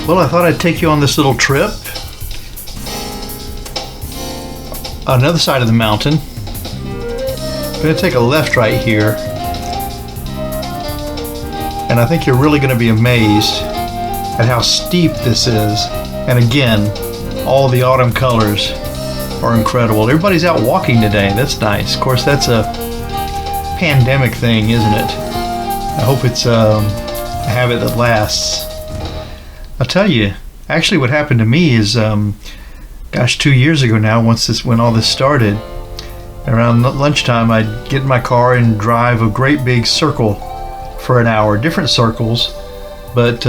Well, I thought I'd take you on this little trip. On another side of the mountain. I'm going to take a left right here. And I think you're really going to be amazed at how steep this is. And again, all the autumn colors are incredible. Everybody's out walking today. That's nice. Of course, that's a pandemic thing, isn't it? I hope it's a habit that lasts. I'll tell you, actually what happened to me is, 2 years ago now, when all this started, around lunchtime I'd get in my car and drive a great big circle for an hour, different circles, but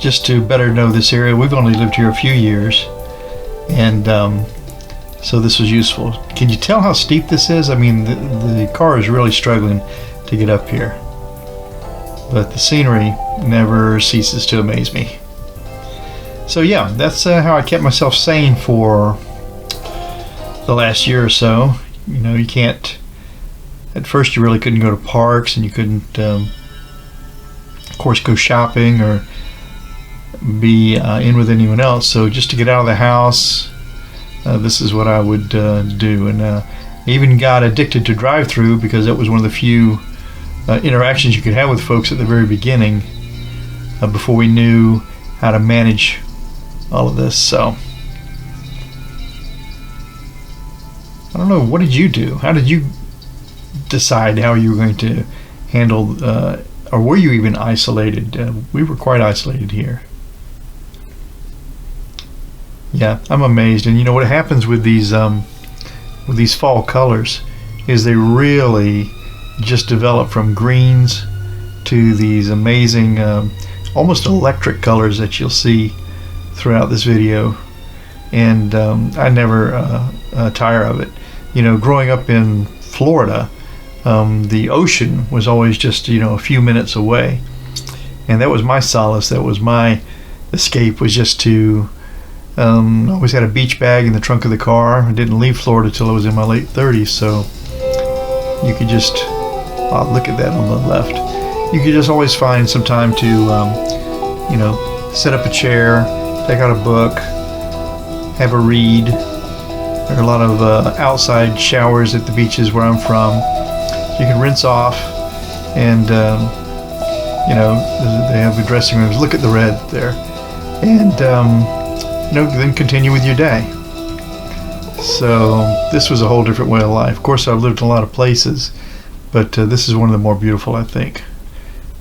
just to better know this area. We've only lived here a few years, and so this was useful. Can you tell how steep this is? I mean, the car is really struggling to get up here, but the scenery never ceases to amaze me. So yeah, that's how I kept myself sane for the last year or so. You know, you can't, at first you really couldn't go to parks, and you couldn't, of course, go shopping or be in with anyone else. So just to get out of the house, this is what I would do. And I even got addicted to drive-through, because that was one of the few interactions you could have with folks at the very beginning, before we knew how to manage all of this. So I don't know, what did you do? How did you decide how you were going to handle, or were you even isolated? We were quite isolated here. Yeah, I'm amazed. And you know what happens with these fall colors is they really just develop from greens to these amazing, almost electric colors that you'll see throughout this video. And I never tire of it. You know, growing up in Florida, the ocean was always just, a few minutes away, and that was my solace. That was my escape, was just to always had a beach bag in the trunk of the car. I didn't leave Florida till I was in my late 30s, so you could just look at that on the left. You could just always find some time to set up a chair, take out a book, have a read. There are a lot of outside showers at the beaches where I'm from. You can rinse off, and they have the dressing rooms. Look at the red there, and then continue with your day. So this was a whole different way of life. Of course, I've lived in a lot of places, but this is one of the more beautiful, I think,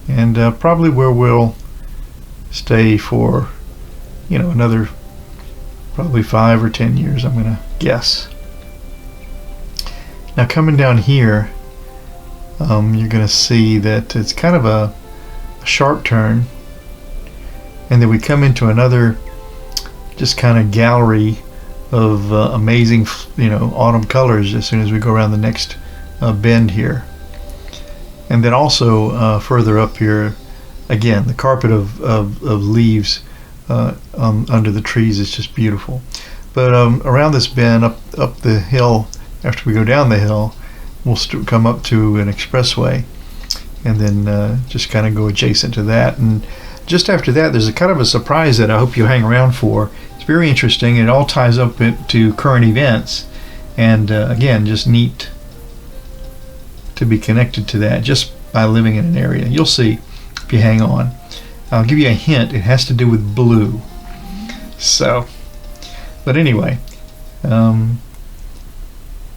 and probably where we'll stay for another probably 5 or 10 years, I'm gonna guess. Now coming down here, you're gonna see that it's kind of a sharp turn, and then we come into another just kind of gallery of amazing autumn colors as soon as we go around the next bend here. And then also further up here, again, the carpet of leaves under the trees is just beautiful. But around this bend, up the hill, after we go down the hill, we'll come up to an expressway, and then just kind of go adjacent to that. And just after that, there's a kind of a surprise that I hope you hang around for. It's very interesting. It all ties up to current events, and again, just neat to be connected to that just by living in an area. You'll see if you hang on. I'll give you a hint. It has to do with blue. So, but anyway,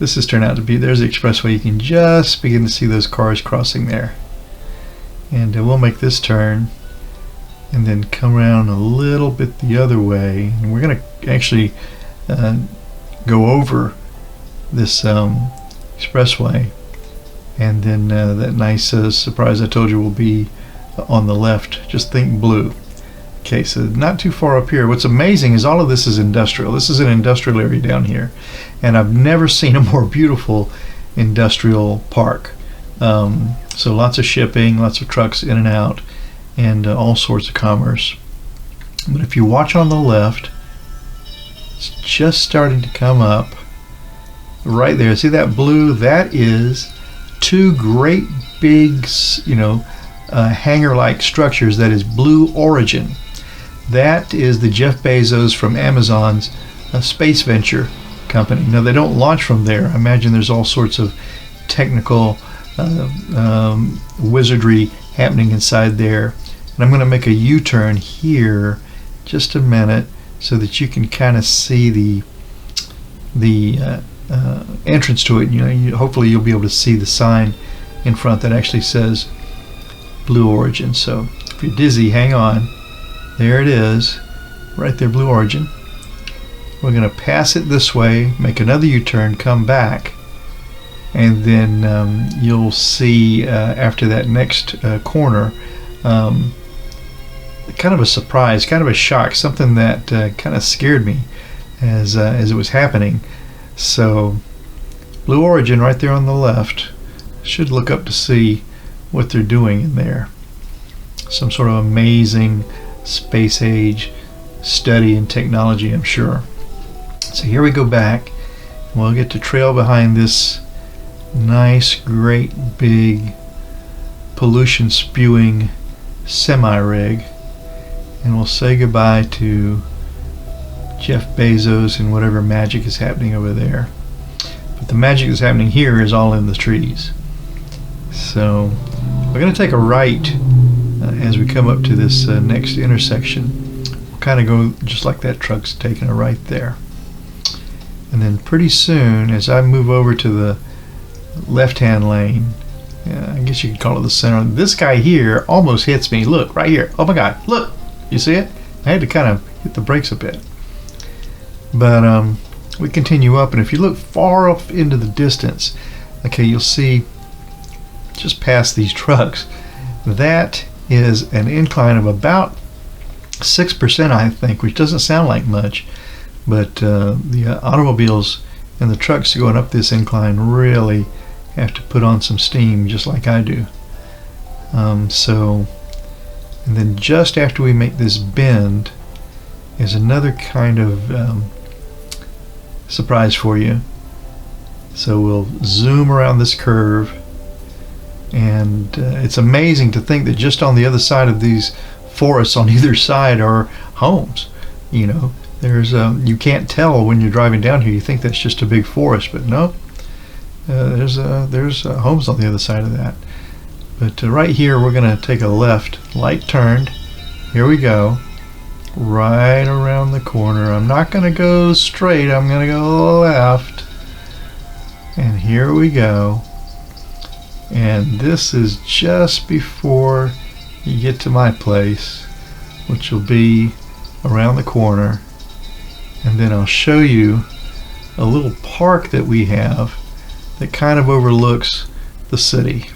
this has turned out to be, there's the expressway. You can just begin to see those cars crossing there. And we'll make this turn and then come around a little bit the other way. And we're going to actually go over this expressway. And then that nice surprise I told you will be on the left. Just think blue. Okay, so not too far up here. What's amazing is all of this is industrial. This is an industrial area down here, and I've never seen a more beautiful industrial park. So lots of shipping, lots of trucks in and out, and all sorts of commerce. But if you watch on the left, it's just starting to come up right there. See that blue? That is two great big, hangar-like structures that is Blue Origin. That is the Jeff Bezos from Amazon's space venture company. Now, they don't launch from there. I imagine there's all sorts of technical wizardry happening inside there. And I'm going to make a U-turn here just a minute so that you can kind of see the entrance to it. Hopefully you'll be able to see the sign in front that actually says Blue Origin. So if you're dizzy, hang on. There it is, right there, Blue Origin. We're going to pass it this way, make another U-turn, come back, and then you'll see after that next corner kind of a surprise, kind of a shock, something that kind of scared me as it was happening. So Blue Origin right there on the left. Should look up to see what they're doing in there. Some sort of amazing space age study in technology, I'm sure. So here we go back, and we'll get to trail behind this nice, great, big, pollution spewing semi-rig, and we'll say goodbye to Jeff Bezos and whatever magic is happening over there. But the magic that's happening here is all in the trees. So we're going to take a right as we come up to this next intersection. We'll kind of go just like that truck's taking a right there. And then pretty soon, as I move over to the left-hand lane, I guess you could call it the center, this guy here almost hits me. Look, right here. Oh my God, look. You see it? I had to kind of hit the brakes a bit. But we continue up, and if you look far off into the distance, okay, you'll see just past these trucks, that is an incline of about 6%, I think, which doesn't sound like much, but the automobiles and the trucks going up this incline really have to put on some steam, just like I do. And then just after we make this bend is another kind of surprise for you. So we'll zoom around this curve, and it's amazing to think that just on the other side of these forests on either side are homes. There's you can't tell when you're driving down here. You think that's just a big forest, but no, there's homes on the other side of that. But right here we're going to take a left, light turned. Here we go, right around the corner. I'm not going to go straight, I'm going to go left, and here we go. And this is just before you get to my place, which will be around the corner. And then I'll show you a little park that we have that kind of overlooks the city.